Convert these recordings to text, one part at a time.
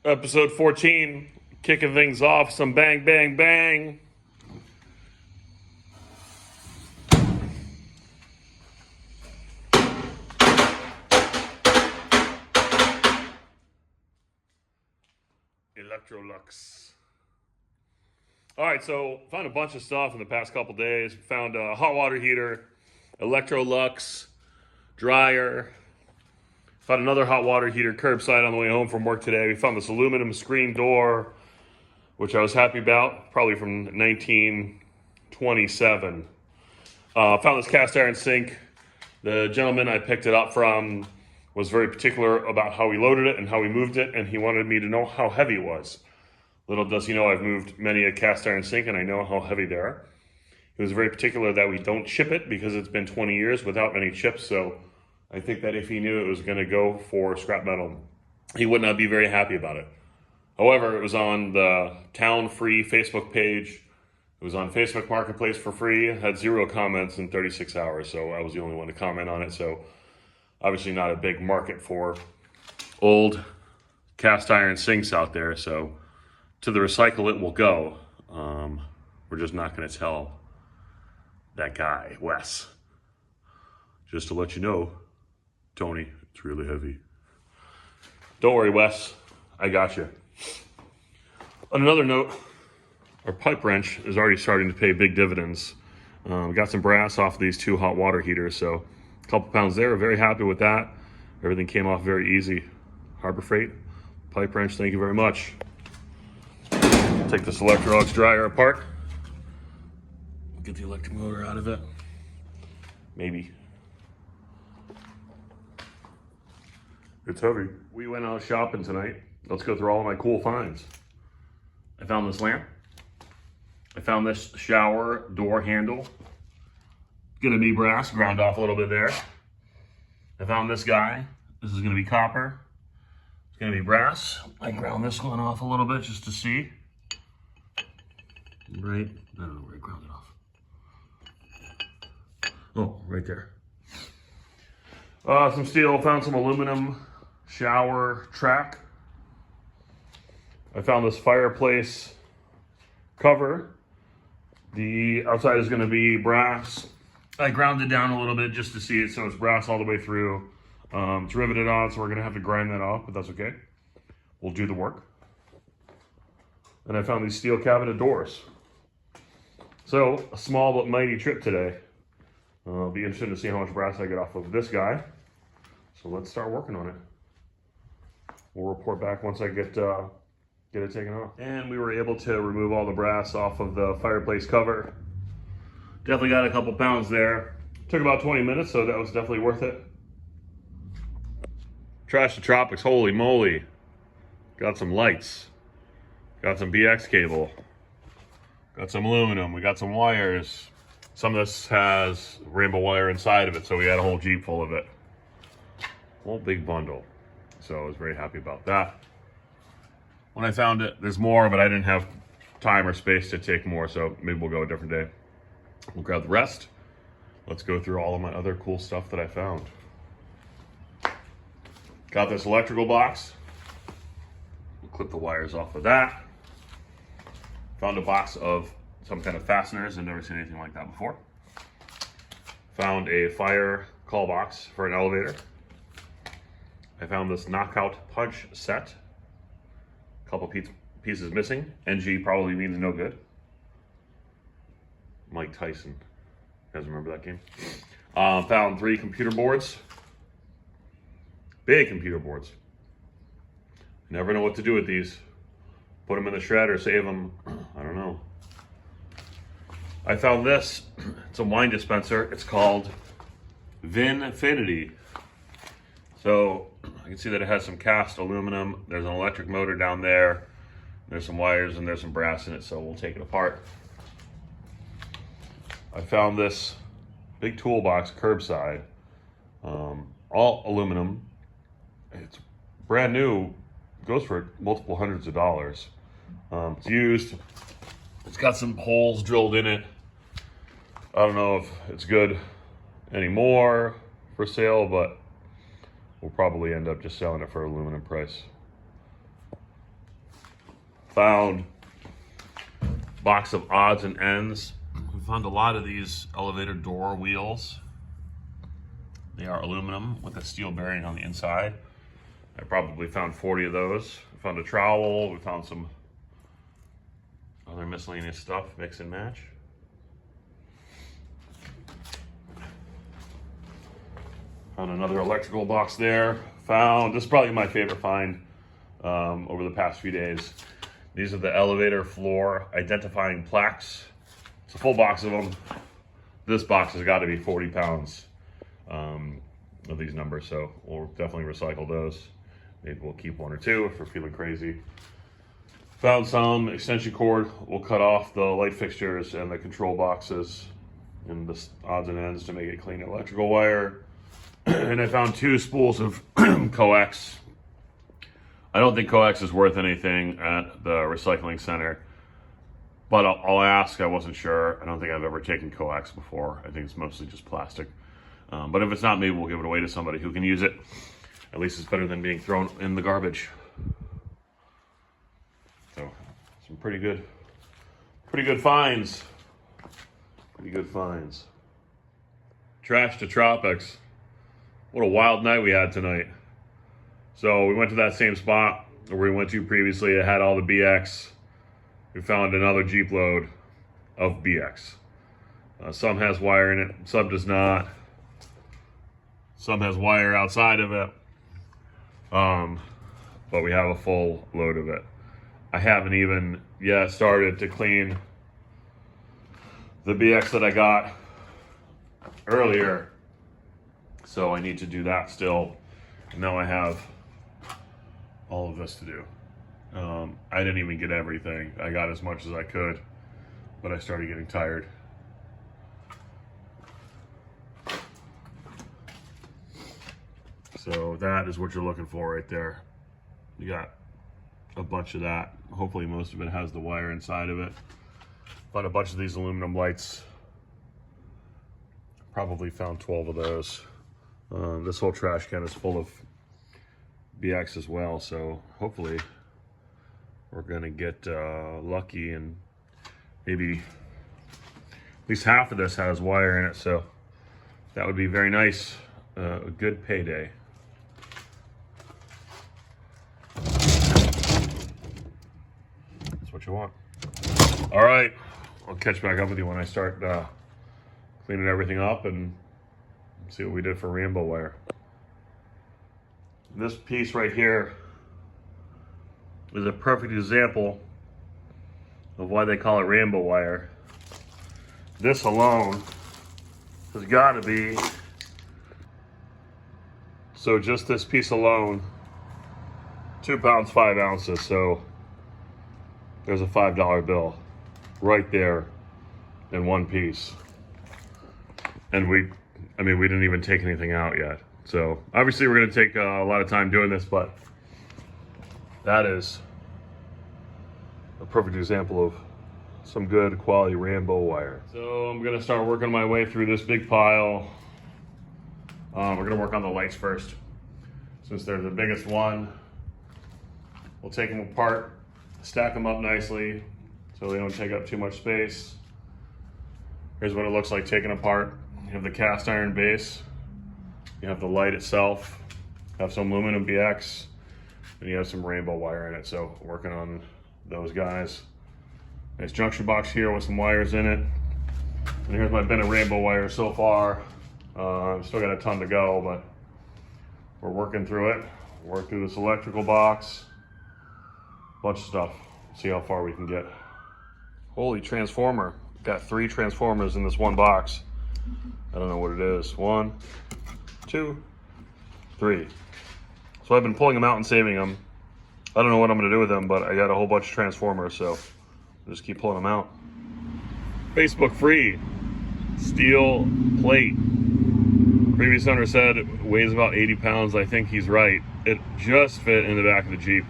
Episode 14, kicking things off, some bang, bang, bang. Electrolux. All right, so found a bunch of stuff in the past couple days. Found a hot water heater, Electrolux, dryer. Found another hot water heater curbside on the way home from work today. We found this aluminum screen door, which I was happy about, probably from 1927. Found this cast iron sink. The gentleman I picked it up from was very particular about how we loaded it and how we moved it, and he wanted me to know how heavy it was. Little does he know I've moved many a cast iron sink, and I know how heavy they are. He was very particular that we don't chip it because it's been 20 years without any chips, so I think that if he knew it was going to go for scrap metal, he would not be very happy about it. However, it was on the Town Free Facebook page. It was on Facebook Marketplace for free. It had 0 comments in 36 hours, so I was the only one to comment on it. So obviously not a big market for old cast iron sinks out there. So to the recycle it will go. We're just not going to tell that guy, Wes. Just to let you know, Tony, it's really heavy. Don't worry, Wes. I got you. On another note, our pipe wrench is already starting to pay big dividends. Got some brass off these 2 hot water heaters, so a couple pounds there. Very happy with that. Everything came off very easy. Harbor Freight, pipe wrench, thank you very much. Take this Electrolux dryer apart. Get the electric motor out of it. Maybe. It's heavy. We went out shopping tonight. Let's go through all of my cool finds. I found this lamp. I found this shower door handle. Gonna be brass, ground off a little bit there. I found this guy. This is gonna be copper. It's gonna be brass. I ground this one off a little bit just to see. Right, I don't know where I ground it off. Oh, right there. Some steel, found some aluminum shower track. I found this fireplace cover. The outside is going to be brass. I ground it down a little bit just to see it, so it's brass all the way through. It's riveted on, so we're going to have to grind that off, but that's okay. We'll do the work. And I found these steel cabinet doors. So, a small but mighty trip today. It'll be interesting to see how much brass I get off of this guy. So let's start working on it. We'll report back once I get it taken off. And we were able to remove all the brass off of the fireplace cover. Definitely got a couple pounds there. Took about 20 minutes, so that was definitely worth it. Trash the Tropics, holy moly. Got some lights. Got some BX cable. Got some aluminum, we got some wires. Some of this has rainbow wire inside of it, so we had a whole Jeep full of it. Whole big bundle. So I was very happy about that. When I found it, there's more, but I didn't have time or space to take more, so maybe we'll go a different day. We'll grab the rest. Let's go through all of my other cool stuff that I found. Got this electrical box. We'll clip the wires off of that. Found a box of some kind of fasteners. I've never seen anything like that before. Found a fire call box for an elevator. I found this knockout punch set. A couple pieces missing. NG probably means no good. Mike Tyson. You guys remember that game? Found 3 computer boards. Big computer boards. Never know what to do with these. Put them in the shredder, save them. I don't know. I found this. It's a wine dispenser. It's called Vinfinity. So I can see that it has some cast aluminum. There's an electric motor down there. There's some wires and there's some brass in it, so we'll take it apart. I found this big toolbox curbside. All aluminum. It's brand new. Goes for multiple hundreds of dollars. It's used. It's got some holes drilled in it. I don't know if it's good anymore for sale, but we'll probably end up just selling it for aluminum price. found a box of odds and ends. We found a lot of these elevator door wheels. They are aluminum with a steel bearing on the inside. I probably found 40 of those. We found a trowel. We found some other miscellaneous stuff, mix and match. Found another electrical box there. Found, this is probably my favorite find over the past few days. These are the elevator floor identifying plaques. It's a full box of them. This box has got to be 40 pounds of these numbers, so we'll definitely recycle those. Maybe we'll keep one or two if we're feeling crazy. Found some extension cord. We'll cut off the light fixtures and the control boxes and the odds and ends to make it clean electrical wire. And I found 2 spools of coax. I don't think coax is worth anything at the recycling center, but I'll ask. I wasn't sure. I don't think I've ever taken coax before. I think it's mostly just plastic. But if it's not me, we'll give it away to somebody who can use it. At least it's better than being thrown in the garbage. So, some pretty good finds. Pretty good finds. Trash to Tropics. What a wild night we had tonight. So we went to that same spot where we went to previously. It had all the BX. We found another Jeep load of BX. Some has wire in it, some does not. Some has wire outside of it. But we have a full load of it. I haven't even yet started to clean the BX that I got earlier. So I need to do that still. And now I have all of this to do. I didn't even get everything. I got as much as I could, but I started getting tired. So that is what you're looking for right there. You got a bunch of that. Hopefully most of it has the wire inside of it. Found a bunch of these aluminum lights. Probably found 12 of those. This whole trash can is full of BX as well, so hopefully we're gonna get lucky and maybe at least half of this has wire in it, so that would be very nice. A good payday. That's what you want. All right, I'll catch back up with you when I start cleaning everything up and see what we did for rainbow wire. This piece right here is a perfect example of why they call it rainbow wire. This alone has got to be, so just this piece alone, 2 pounds, 5 ounces. So there's a $5 bill right there in one piece. And we didn't even take anything out yet. So obviously we're gonna take a lot of time doing this, but that is a perfect example of some good quality rainbow wire. So I'm gonna start working my way through this big pile. We're gonna work on the lights first. Since they're the biggest one, we'll take them apart, stack them up nicely so they don't take up too much space. Here's what it looks like taken apart. You have the cast iron base, you have the light itself, you have some aluminum BX, and you have some rainbow wire in it. So working on those guys. Nice junction box here with some wires in it. And here's my bin of rainbow wire so far. I've still got a ton to go, but we're working through it. Work through this electrical box, bunch of stuff. See how far we can get. Holy transformer. Got 3 transformers in this one box. I don't know what it is. 1, 2, 3. So I've been pulling them out and saving them. I don't know what I'm gonna do with them, but I got a whole bunch of transformers, so I'll just keep pulling them out. Facebook free steel plate. Previous owner said it weighs about 80 pounds. I think he's right. It just fit in the back of the Jeep.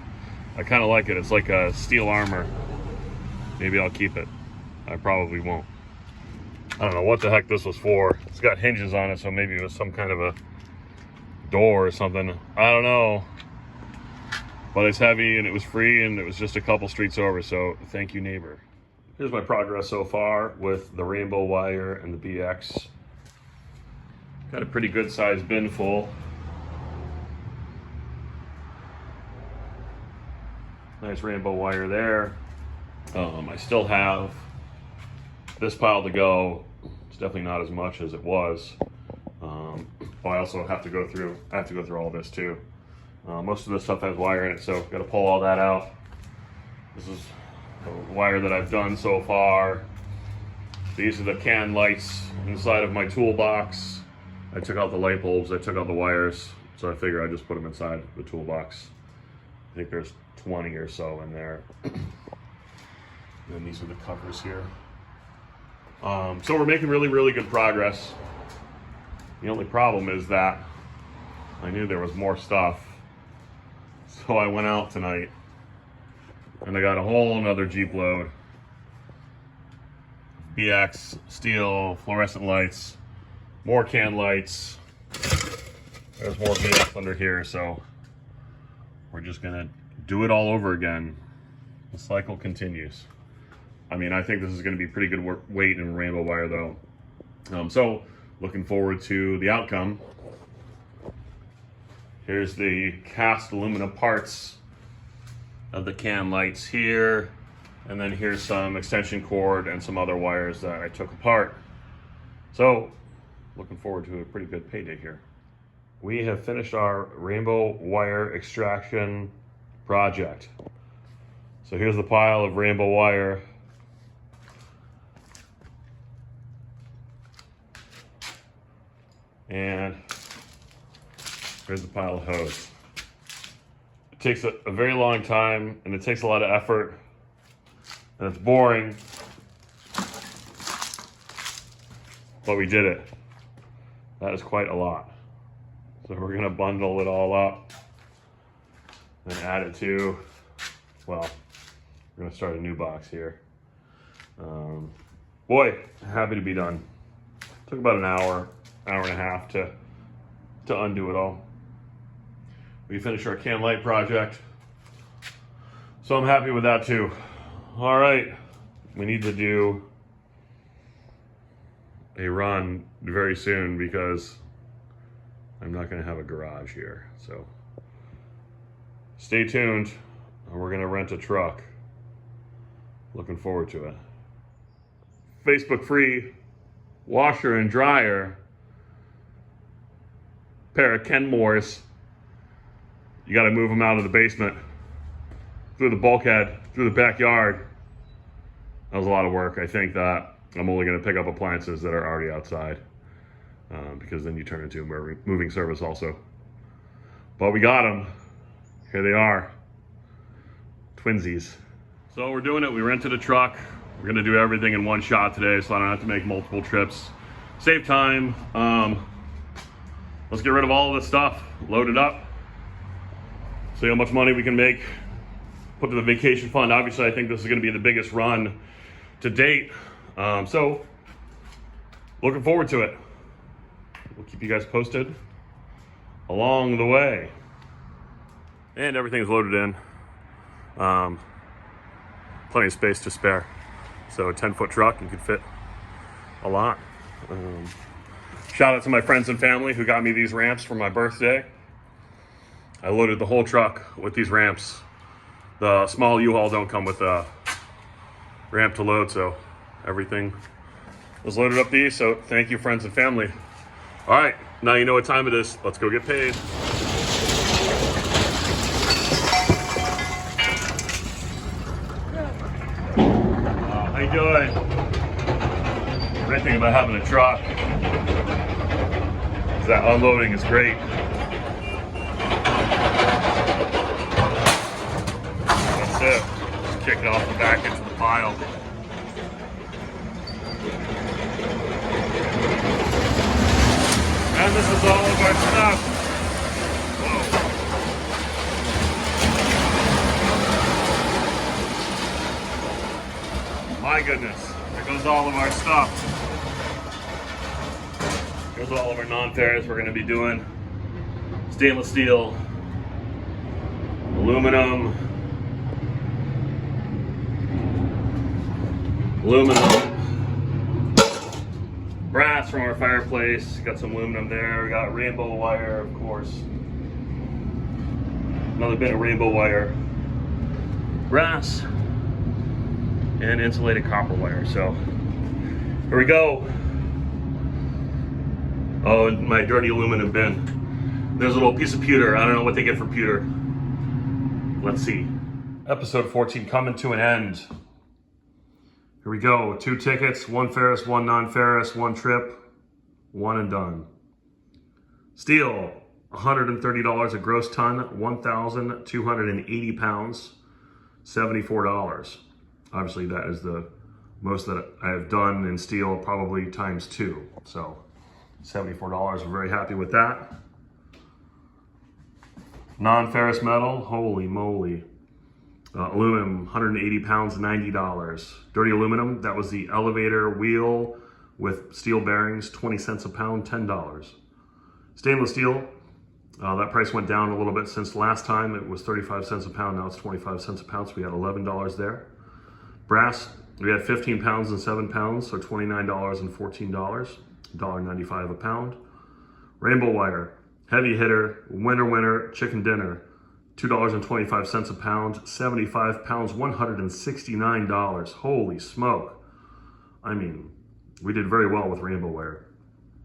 I kind of like it. It's like a steel armor. Maybe I'll keep it. I probably won't. I don't know what the heck this was for. It's got hinges on it, so maybe it was some kind of a door or something. I don't know. but it's heavy and it was free and it was just a couple streets over, so thank you, neighbor. Here's my progress so far with the rainbow wire and the BX. Got a pretty good sized bin full. Nice rainbow wire there. I still have this pile to go. It's definitely not as much as it was. I also have to go through, all this too. Most of this stuff has wire in it, so got to pull all that out. This is the wire that I've done so far. These are the can lights inside of my toolbox. I took out the light bulbs, I took out the wires, so I figure I just put them inside the toolbox. I think there's 20 or so in there. And then these are the covers here. So we're making really, really good progress. The only problem is that I knew there was more stuff. So I went out tonight and I got a whole another Jeep load. BX, steel, fluorescent lights, more can lights. There's more BX under here, so we're just gonna do it all over again. The cycle continues. I mean, I think this is gonna be pretty good weight in rainbow wire though. So looking forward to the outcome. Here's the cast aluminum parts of the can lights here. And then here's some extension cord and some other wires that I took apart. So looking forward to a pretty good payday here. We have finished our rainbow wire extraction project. So here's the pile of rainbow wire. And here's the pile of hose. It takes a very long time and it takes a lot of effort and it's boring, but we did it. That is quite a lot. So we're gonna bundle it all up and add it to, well, we're gonna start a new box here. Boy, happy to be done. Took about an hour and a half to undo it all. We finished our can light project, so I'm happy with that too. All right, we need to do a run very soon because I'm not gonna have a garage here. So stay tuned, we're gonna rent a truck. Looking forward to it. Facebook free washer and dryer, pair of Kenmores. You got to move them out of the basement, through the bulkhead, through the backyard. That was a lot of work. I think that I'm only going to pick up appliances that are already outside because then you turn into a moving service also. But we got them. Here they are. Twinsies. So we're doing it. We rented a truck. We're going to do everything in one shot today so I don't have to make multiple trips. Save time. Let's get rid of all of this stuff. Load it up. See how much money we can make. Put to the vacation fund. Obviously, I think this is going to be the biggest run to date. So, looking forward to it. We'll keep you guys posted along the way. And everything's loaded in. Plenty of space to spare. So a 10-foot truck, you could fit a lot. Shout out to my friends and family who got me these ramps for my birthday. I loaded the whole truck with these ramps. The small U-Haul don't come with a ramp to load, so everything was loaded up these. So thank you, friends and family. All right, now you know what time it is. Let's go get paid. How you doing? Great thing about having a truck is that unloading is great. That's it. Just kick it off the back into the pile. And this is all of our stuff. Whoa. My goodness. There goes all of our stuff. Here's all of our non-ferrous we're going to be doing. Stainless steel, aluminum, brass from our fireplace. Got some aluminum there. We got rainbow wire, of course. Another bit of rainbow wire, brass, and insulated copper wire. So here we go. Oh, and my dirty aluminum bin. There's a little piece of pewter. I don't know what they get for pewter. Let's see. Episode 14 coming to an end. Here we go. 2 tickets, 1 Ferris, 1 non-Ferris, 1 trip, 1 and done. Steel, $130 a gross ton, 1,280 pounds, $74. Obviously that is the most that I have done in steel, probably times 2. So $74, I'm very happy with that. Non-ferrous metal, holy moly. Aluminum, 180 pounds, $90. Dirty aluminum, that was the elevator wheel with steel bearings, 20 cents a pound, $10. Stainless steel, that price went down a little bit since last time. It was 35 cents a pound, now it's 25 cents a pound, so we had $11 there. Brass, we had 15 pounds and 7 pounds, so $29 and $14, $1.95 a pound. Rainbow wire, heavy hitter, winner, chicken dinner, $2.25 a pound, 75 pounds, $169. Holy smoke. I mean, we did very well with rainbow wire.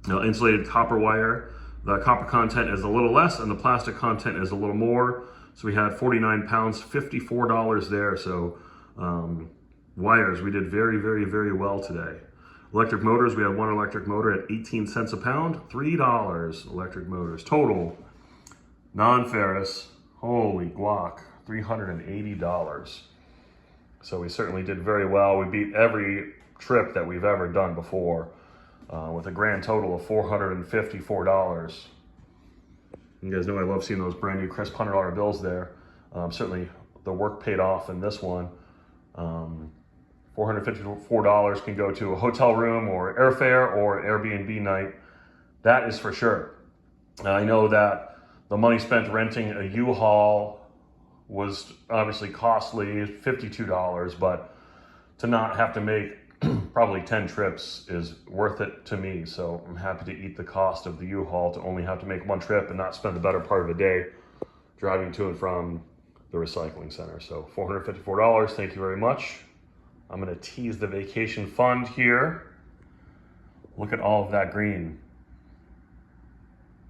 Now, insulated copper wire, the copper content is a little less and the plastic content is a little more. So we had 49 pounds, $54 there. So wires, we did very well today. Electric motors, we had 1 electric motor at 18 cents a pound, $3 electric motors. Total, non-ferrous, holy guac, $380. So we certainly did very well. We beat every trip that we've ever done before with a grand total of $454. You guys know I love seeing those brand new crisp $100 bills there. Certainly the work paid off in this one. $454 can go to a hotel room or airfare or Airbnb night. That is for sure. I know that the money spent renting a U-Haul was obviously costly, $52, but to not have to make probably 10 trips is worth it to me. So I'm happy to eat the cost of the U-Haul to only have to make 1 trip and not spend the better part of a day driving to and from the recycling center. So $454, thank you very much. I'm gonna tease the vacation fund here. Look at all of that green.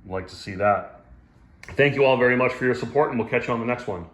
I'd like to see that. Thank you all very much for your support, and we'll catch you on the next one.